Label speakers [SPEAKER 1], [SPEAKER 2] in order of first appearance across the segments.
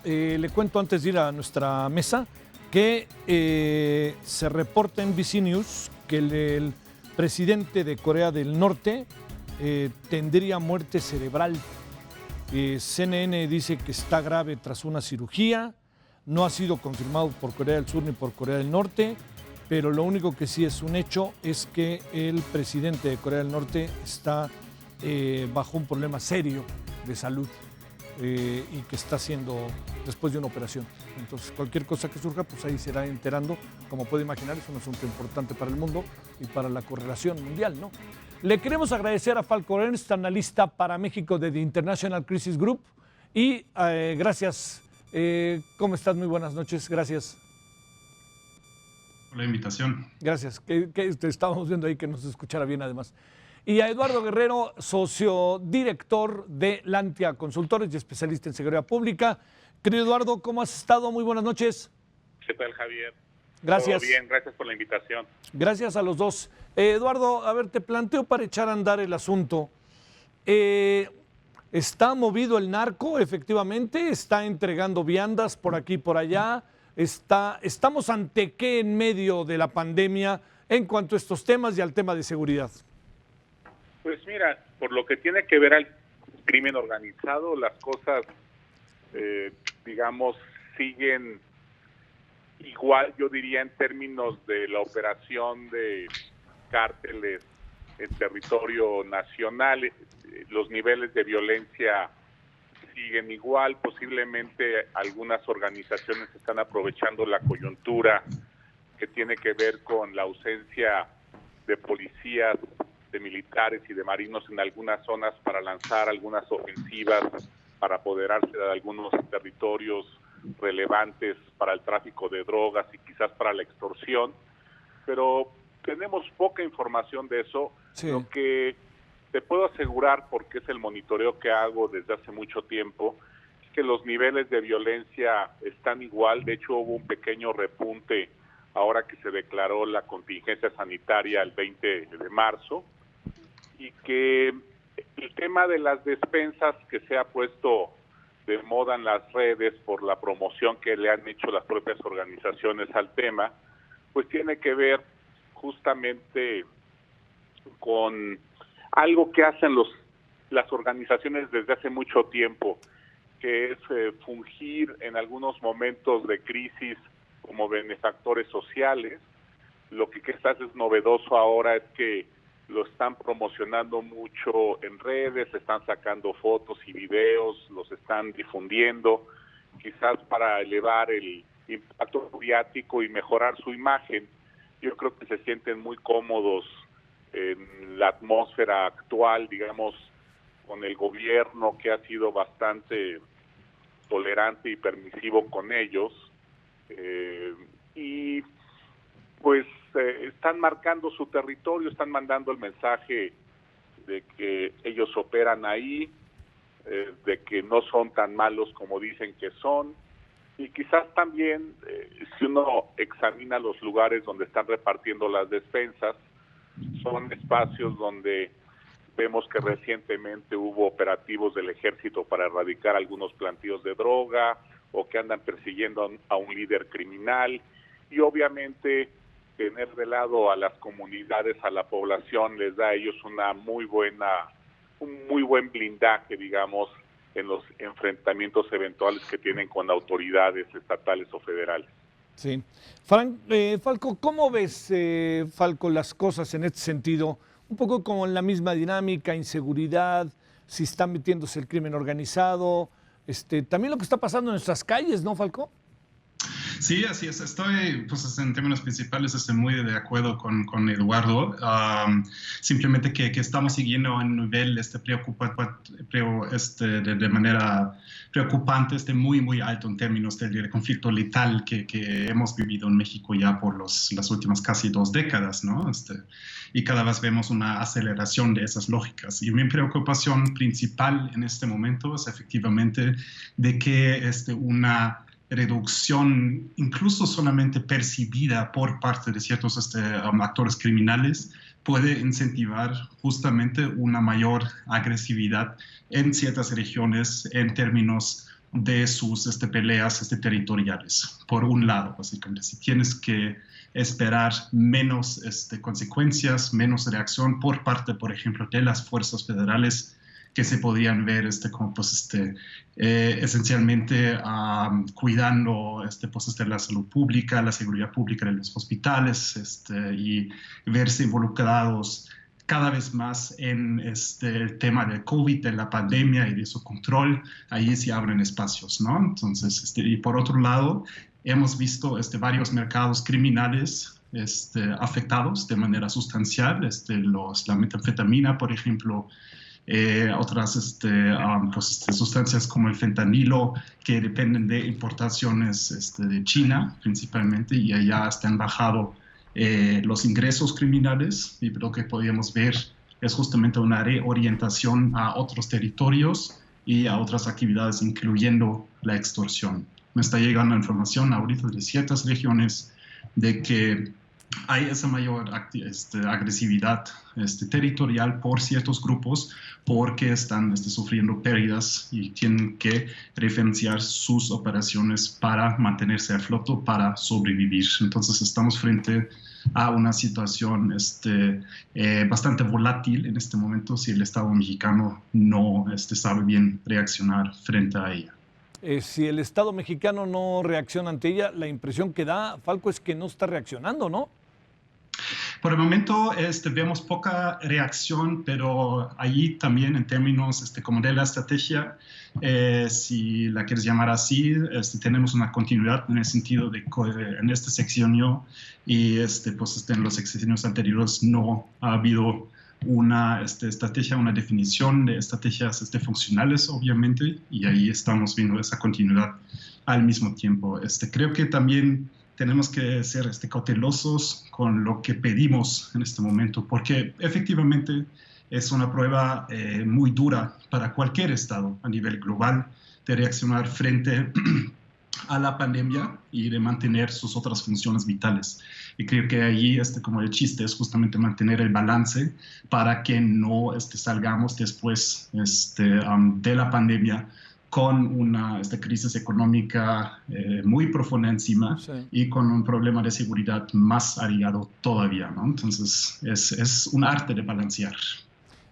[SPEAKER 1] le cuento antes de ir a nuestra mesa que se reporta en NBC News que el presidente de Corea del Norte tendría muerte cerebral. CNN dice que está grave tras una cirugía. No ha sido confirmado por Corea del Sur ni por Corea del Norte, pero lo único que sí es un hecho es que el presidente de Corea del Norte está bajo un problema serio de salud y que está haciendo después de una operación. Entonces, cualquier cosa que surja, pues ahí se irá enterando. Como puede imaginar, es un asunto importante para el mundo y para la correlación mundial, ¿no? Le queremos agradecer a Falko Ernst, analista para México de The International Crisis Group. Y gracias. ¿Cómo estás? Muy buenas noches. Gracias.
[SPEAKER 2] Por la invitación.
[SPEAKER 1] Gracias. Que estábamos viendo ahí que nos escuchara bien además. Y a Eduardo Guerrero, socio director de Lantia Consultores y especialista en seguridad pública. Querido Eduardo, ¿cómo has estado? Muy buenas noches.
[SPEAKER 3] ¿Qué tal, Javier?
[SPEAKER 1] Gracias.
[SPEAKER 3] Todo bien, gracias por la invitación.
[SPEAKER 1] Gracias a los dos. Eduardo, a ver, te planteo para echar a andar el asunto. ¿Está movido el narco, efectivamente? ¿Está entregando viandas por aquí y por allá? ¿Estamos ante qué en medio de la pandemia en cuanto a estos temas y al tema de seguridad?
[SPEAKER 3] Pues mira, por lo que tiene que ver al crimen organizado, las cosas, digamos, siguen igual, yo diría, en términos de la operación de cárteles en territorio nacional. Los niveles de violencia siguen igual. Posiblemente algunas organizaciones están aprovechando la coyuntura que tiene que ver con la ausencia de policías, de militares y de marinos en algunas zonas para lanzar algunas ofensivas, para apoderarse de algunos territorios relevantes para el tráfico de drogas y quizás para la extorsión, pero tenemos poca información de eso. Sí. Lo que te puedo asegurar, porque es el monitoreo que hago desde hace mucho tiempo, es que los niveles de violencia están igual. De hecho, hubo un pequeño repunte ahora que se declaró la contingencia sanitaria el 20 de marzo, y que el tema de las despensas que se ha puesto de moda en las redes por la promoción que le han hecho las propias organizaciones al tema, pues tiene que ver justamente con algo que hacen las organizaciones desde hace mucho tiempo, que es fungir en algunos momentos de crisis como benefactores sociales. Lo que quizás es novedoso ahora es que lo están promocionando mucho en redes, están sacando fotos y videos, los están difundiendo, quizás para elevar el impacto mediático y mejorar su imagen. Yo creo que se sienten muy cómodos en la atmósfera actual, digamos, con el gobierno que ha sido bastante tolerante y permisivo con ellos, y pues están marcando su territorio, están mandando el mensaje de que ellos operan ahí, de que no son tan malos como dicen que son, y quizás también, si uno examina los lugares donde están repartiendo las despensas, son espacios donde vemos que recientemente hubo operativos del ejército para erradicar algunos plantíos de droga, o que andan persiguiendo a un líder criminal, y obviamente tener de lado a las comunidades, a la población, les da a ellos un muy buen blindaje, digamos, en los enfrentamientos eventuales que tienen con autoridades estatales o federales.
[SPEAKER 1] Sí. Falko, ¿cómo ves, Falko, las cosas en este sentido? Un poco como en la misma dinámica, inseguridad, si está metiéndose el crimen organizado, también lo que está pasando en nuestras calles, ¿no, Falko?
[SPEAKER 2] Sí, así es. Estoy, pues en términos principales, estoy muy de acuerdo con Eduardo. Simplemente que estamos siguiendo a un nivel de manera preocupante, muy alto en términos del conflicto letal que hemos vivido en México ya por las últimas casi 2 décadas, ¿no? Y cada vez vemos una aceleración de esas lógicas. Y mi preocupación principal en este momento es efectivamente de que una reducción, incluso solamente percibida por parte de ciertos actores criminales, puede incentivar justamente una mayor agresividad en ciertas regiones en términos de sus peleas territoriales, por un lado, básicamente. Si tienes que esperar menos consecuencias, menos reacción por parte, por ejemplo, de las fuerzas federales que se podían ver como esencialmente cuidando la salud pública, la seguridad pública de los hospitales y verse involucrados cada vez más en el tema del COVID, de la pandemia y de su control. Ahí se abren espacios, ¿no? Entonces, y por otro lado, hemos visto varios mercados criminales afectados de manera sustancial, la metanfetamina, por ejemplo, otras sustancias como el fentanilo, que dependen de importaciones de China principalmente, y allá han bajado los ingresos criminales, y lo que podíamos ver es justamente una reorientación a otros territorios y a otras actividades, incluyendo la extorsión. Me está llegando información ahorita de ciertas regiones de que hay esa mayor agresividad territorial por ciertos grupos porque están sufriendo pérdidas y tienen que referenciar sus operaciones para mantenerse a flote, para sobrevivir. Entonces estamos frente a una situación bastante volátil en este momento si el Estado mexicano no sabe bien reaccionar frente a ella.
[SPEAKER 1] Si el Estado mexicano no reacciona ante ella, la impresión que da, Falco, es que no está reaccionando, ¿no?
[SPEAKER 2] Por el momento vemos poca reacción, pero allí también en términos como de la estrategia, si la quieres llamar así, tenemos una continuidad en el sentido de que en este sexenio y en los sexenios anteriores no ha habido una estrategia, una definición de estrategias funcionales, obviamente, y ahí estamos viendo esa continuidad al mismo tiempo. Creo que también tenemos que ser cautelosos con lo que pedimos en este momento, porque efectivamente es una prueba muy dura para cualquier Estado a nivel global de reaccionar frente a la pandemia y de mantener sus otras funciones vitales. Y creo que allí como el chiste es justamente mantener el balance para que no salgamos después de la pandemia con una crisis económica muy profunda encima, sí, y con un problema de seguridad más agravado todavía, ¿no? Entonces es un arte de balancear.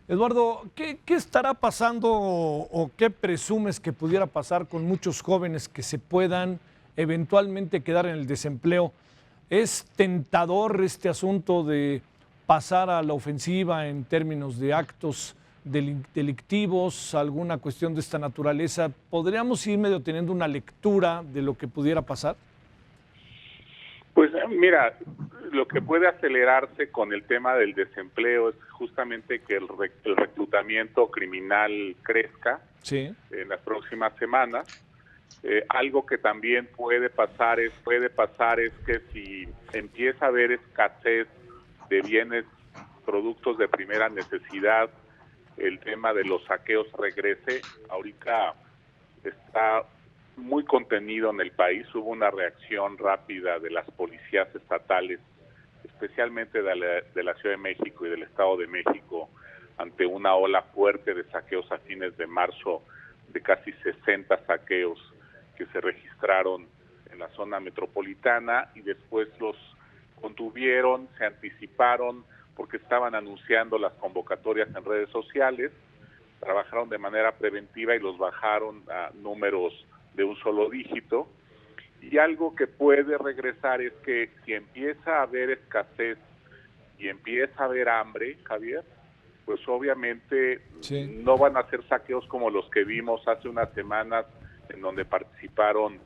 [SPEAKER 1] Eduardo, ¿qué estará pasando o qué presumes que pudiera pasar con muchos jóvenes que se puedan eventualmente quedar en el desempleo? ¿Es tentador este asunto de pasar a la ofensiva en términos de actos delictivos, alguna cuestión de esta naturaleza? ¿Podríamos ir medio teniendo una lectura de lo que pudiera pasar?
[SPEAKER 3] Pues mira, lo que puede acelerarse con el tema del desempleo es justamente que el reclutamiento criminal crezca, sí, en las próximas semanas. Algo que también puede pasar es que si empieza a haber escasez de bienes, productos de primera necesidad, el tema de los saqueos regrese. Ahorita está muy contenido en el país, hubo una reacción rápida de las policías estatales, especialmente de la Ciudad de México y del Estado de México, ante una ola fuerte de saqueos a fines de marzo, de casi 60 saqueos que se registraron en la zona metropolitana, y después los contuvieron, se anticiparon porque estaban anunciando las convocatorias en redes sociales, trabajaron de manera preventiva y los bajaron a números de un solo dígito. Y algo que puede regresar es que si empieza a haber escasez y empieza a haber hambre, Javier, pues obviamente sí, no van a ser saqueos como los que vimos hace unas semanas en donde participaron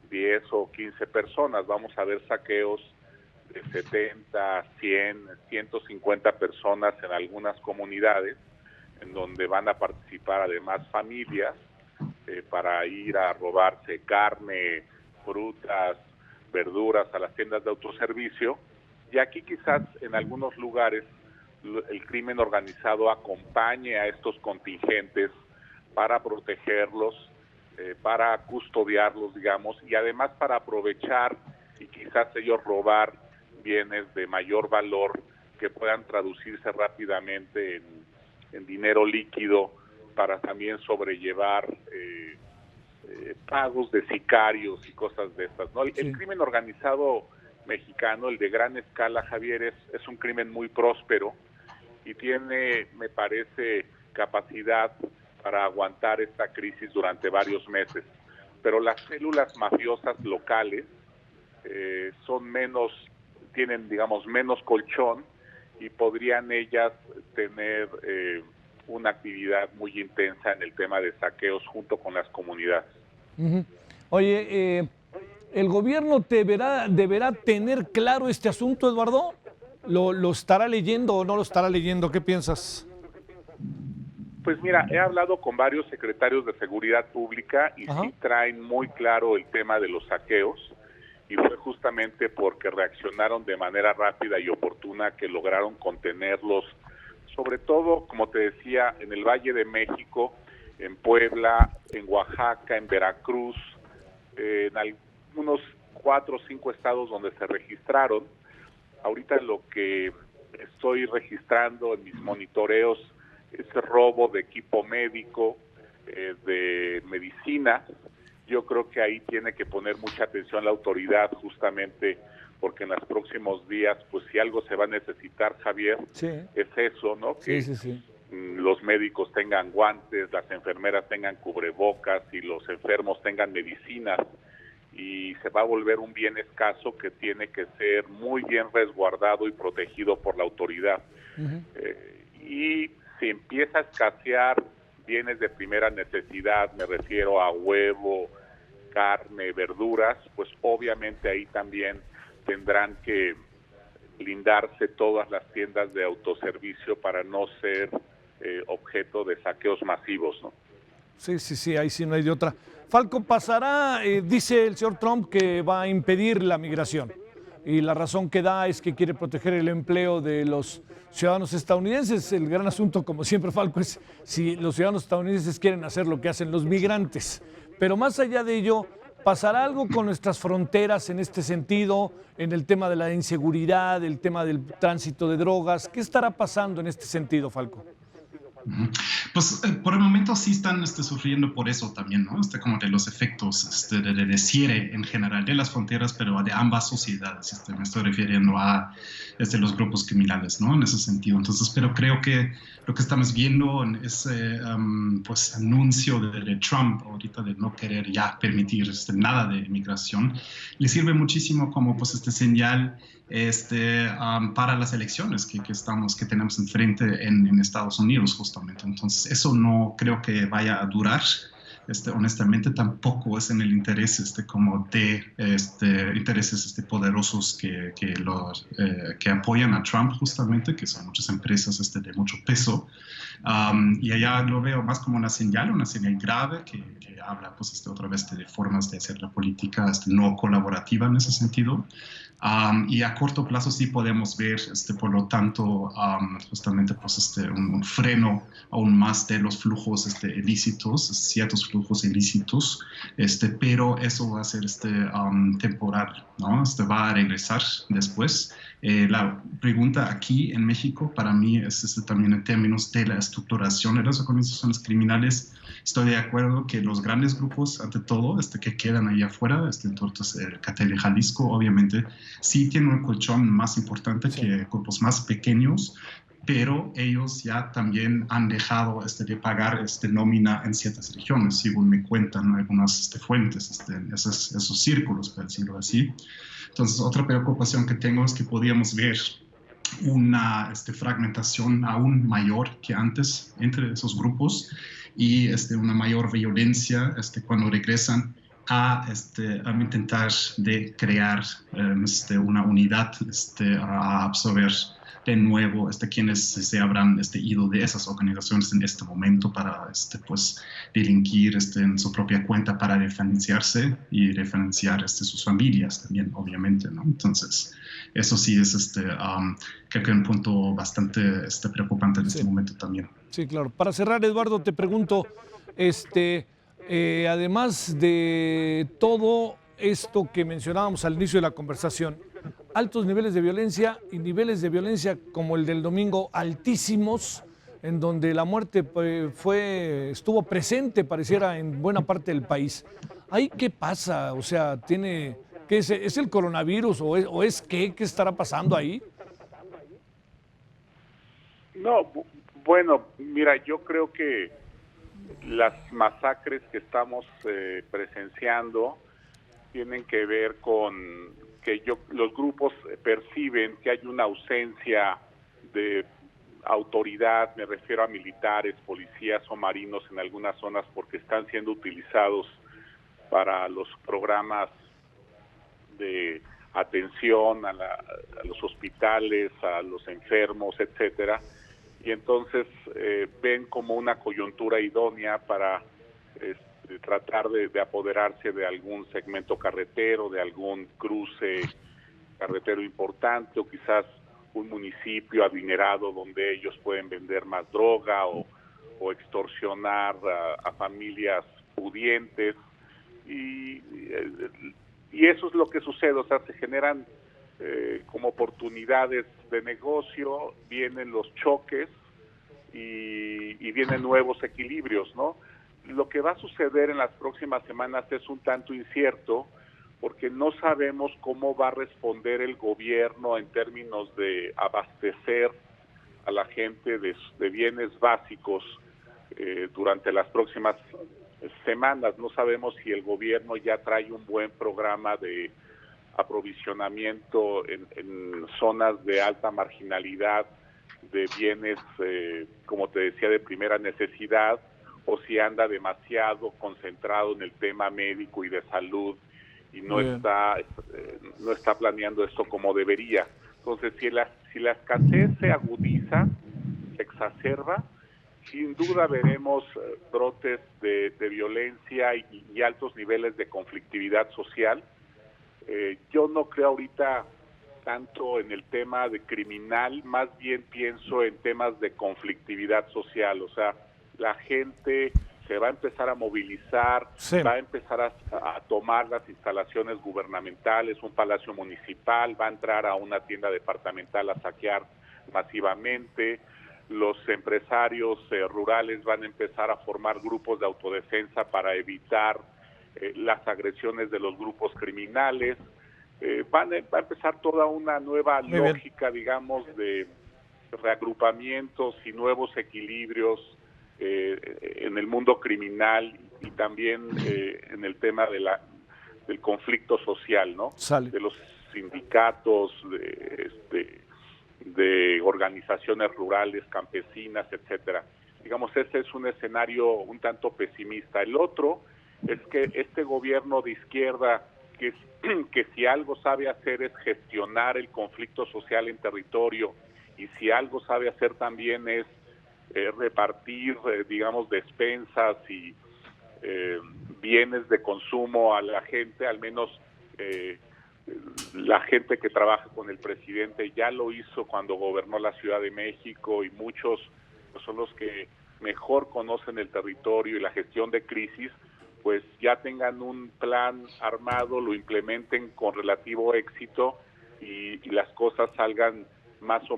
[SPEAKER 3] 10 o 15 personas. Vamos a ver saqueos de 70, 100, 150 personas en algunas comunidades, en donde van a participar además familias para ir a robarse carne, frutas, verduras a las tiendas de autoservicio. Y aquí quizás en algunos lugares el crimen organizado acompañe a estos contingentes para protegerlos, para custodiarlos, digamos, y además para aprovechar y quizás ellos robar bienes de mayor valor que puedan traducirse rápidamente en dinero líquido para también sobrellevar pagos de sicarios y cosas de estas, ¿no? El crimen organizado mexicano, el de gran escala, Javier, es un crimen muy próspero y tiene, me parece, capacidad para aguantar esta crisis durante varios meses. Pero las células mafiosas locales tienen, digamos, menos colchón y podrían ellas tener una actividad muy intensa en el tema de saqueos junto con las comunidades.
[SPEAKER 1] Oye, ¿el gobierno deberá tener claro este asunto, Eduardo? ¿Lo estará leyendo o no lo estará leyendo? ¿Qué piensas?
[SPEAKER 3] Pues mira, he hablado con varios secretarios de seguridad pública y sí traen muy claro el tema de los saqueos, y fue justamente porque reaccionaron de manera rápida y oportuna que lograron contenerlos, sobre todo, como te decía, en el Valle de México, en Puebla, en Oaxaca, en Veracruz, en algunos 4 o 5 estados donde se registraron. Ahorita lo que estoy registrando en mis monitoreos es robo de equipo médico, de medicina. Yo creo que ahí tiene que poner mucha atención la autoridad, justamente porque en los próximos días, pues si algo se va a necesitar, Javier, es eso, ¿no? Que los médicos tengan guantes, las enfermeras tengan cubrebocas y los enfermos tengan medicinas, y se va a volver un bien escaso que tiene que ser muy bien resguardado y protegido por la autoridad. Y si empieza a escasear bienes de primera necesidad, me refiero a huevo, carne, verduras, pues obviamente ahí también tendrán que blindarse todas las tiendas de autoservicio para no ser objeto de saqueos masivos, ¿no?
[SPEAKER 1] Sí, ahí sí no hay de otra. Falco, pasará, dice el señor Trump que va a impedir la migración, y la razón que da es que quiere proteger el empleo de los ciudadanos estadounidenses. El gran asunto, como siempre, Falco, es si los ciudadanos estadounidenses quieren hacer lo que hacen los migrantes. Pero más allá de ello, ¿pasará algo con nuestras fronteras en este sentido, en el tema de la inseguridad, el tema del tránsito de drogas? ¿Qué estará pasando en este sentido, Falco?
[SPEAKER 2] Pues por el momento sí están sufriendo por eso también, ¿no? Como de los efectos de cierre en general de las fronteras, pero de ambas sociedades. Me estoy refiriendo a los grupos criminales, ¿no? En ese sentido. Entonces, pero creo que lo que estamos viendo en ese pues, anuncio de Trump ahorita de no querer ya permitir nada de inmigración, le sirve muchísimo como pues, señal para las elecciones que tenemos enfrente en Estados Unidos justamente. Entonces eso no creo que vaya a durar. Honestamente tampoco es en el interés como de intereses poderosos que apoyan a Trump justamente, que son muchas empresas de mucho peso, y allá lo veo más como una señal grave que habla pues otra vez de formas de hacer la política no colaborativa en ese sentido. Y a corto plazo sí podemos ver, por lo tanto, justamente pues, un freno aún más de los flujos ilícitos, ciertos flujos ilícitos, pero eso va a ser temporal, ¿no? Va a regresar después. La pregunta aquí en México para mí es también en términos de la estructuración de las organizaciones criminales. Estoy de acuerdo que los grandes grupos, ante todo, que quedan ahí afuera, entonces el Cartel de Jalisco, obviamente, sí tienen un colchón más importante que grupos más pequeños, pero ellos ya también han dejado de pagar nómina en ciertas regiones, según me cuentan algunas fuentes, esos círculos, por decirlo así. Entonces, otra preocupación que tengo es que podríamos ver una fragmentación aún mayor que antes entre esos grupos, y una mayor violencia cuando regresan a intentar de crear una unidad, a absorber de nuevo quienes se habrán ido de esas organizaciones en este momento para pues delinquir en su propia cuenta para referenciarse y referenciar sus familias también, obviamente, ¿no? Entonces eso sí es creo que un punto bastante preocupante en este momento también.
[SPEAKER 1] Sí, claro. Para cerrar, Eduardo, te pregunto, además de todo esto que mencionábamos al inicio de la conversación, altos niveles de violencia y niveles de violencia como el del domingo altísimos, en donde la muerte estuvo presente, pareciera, en buena parte del país. ¿Ahí qué pasa? O sea, ¿es el coronavirus o es qué estará pasando ahí?
[SPEAKER 3] No, bueno, mira, yo creo que las masacres que estamos presenciando tienen que ver con que los grupos perciben que hay una ausencia de autoridad, me refiero a militares, policías o marinos en algunas zonas porque están siendo utilizados para los programas de atención a los hospitales, a los enfermos, etcétera, y entonces ven como una coyuntura idónea para tratar de apoderarse de algún segmento carretero, de algún cruce carretero importante o quizás un municipio adinerado donde ellos pueden vender más droga o extorsionar a familias pudientes y eso es lo que sucede, o sea, se generan como oportunidades de negocio, vienen los choques y vienen nuevos equilibrios, ¿no? Lo que va a suceder en las próximas semanas es un tanto incierto porque no sabemos cómo va a responder el gobierno en términos de abastecer a la gente de bienes básicos durante las próximas semanas. No sabemos si el gobierno ya trae un buen programa de aprovisionamiento en zonas de alta marginalidad de bienes, como te decía, de primera necesidad, o si anda demasiado concentrado en el tema médico y de salud y no está planeando esto como debería. Entonces, si la escasez se agudiza, se exacerba, sin duda veremos brotes de violencia y altos niveles de conflictividad social. Yo no creo ahorita tanto en el tema de criminal, más bien pienso en temas de conflictividad social, o sea, la gente se va a empezar a movilizar, va a empezar a tomar las instalaciones gubernamentales, un palacio municipal, va a entrar a una tienda departamental a saquear masivamente, los empresarios rurales van a empezar a formar grupos de autodefensa para evitar las agresiones de los grupos criminales, va a empezar toda una nueva lógica, digamos, de reagrupamientos y nuevos equilibrios en el mundo criminal y también en el tema del conflicto social, ¿no? De los sindicatos, de organizaciones rurales, campesinas, etcétera. Digamos, ese es un escenario un tanto pesimista. El otro es que este gobierno de izquierda, que si algo sabe hacer es gestionar el conflicto social en territorio y si algo sabe hacer también es repartir, digamos, despensas y bienes de consumo a la gente, al menos la gente que trabaja con el presidente ya lo hizo cuando gobernó la Ciudad de México y muchos son los que mejor conocen el territorio y la gestión de crisis, pues ya tengan un plan armado, lo implementen con relativo éxito y las cosas salgan más o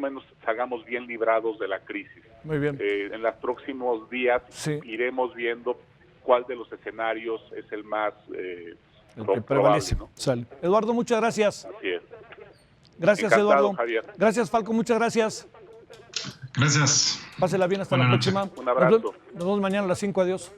[SPEAKER 3] menos salgamos bien librados de la crisis.
[SPEAKER 1] Muy bien.
[SPEAKER 3] En los próximos días iremos viendo cuál de los escenarios es el más
[SPEAKER 1] el que prevalece, ¿no? Sale. Eduardo, muchas gracias.
[SPEAKER 3] Así es.
[SPEAKER 1] Gracias,
[SPEAKER 3] encantado,
[SPEAKER 1] Eduardo.
[SPEAKER 3] Javier.
[SPEAKER 1] Gracias, Falco, muchas gracias.
[SPEAKER 2] Gracias.
[SPEAKER 1] Pásela bien, hasta la próxima.
[SPEAKER 3] Un abrazo.
[SPEAKER 1] Nos vemos mañana a las 5, adiós.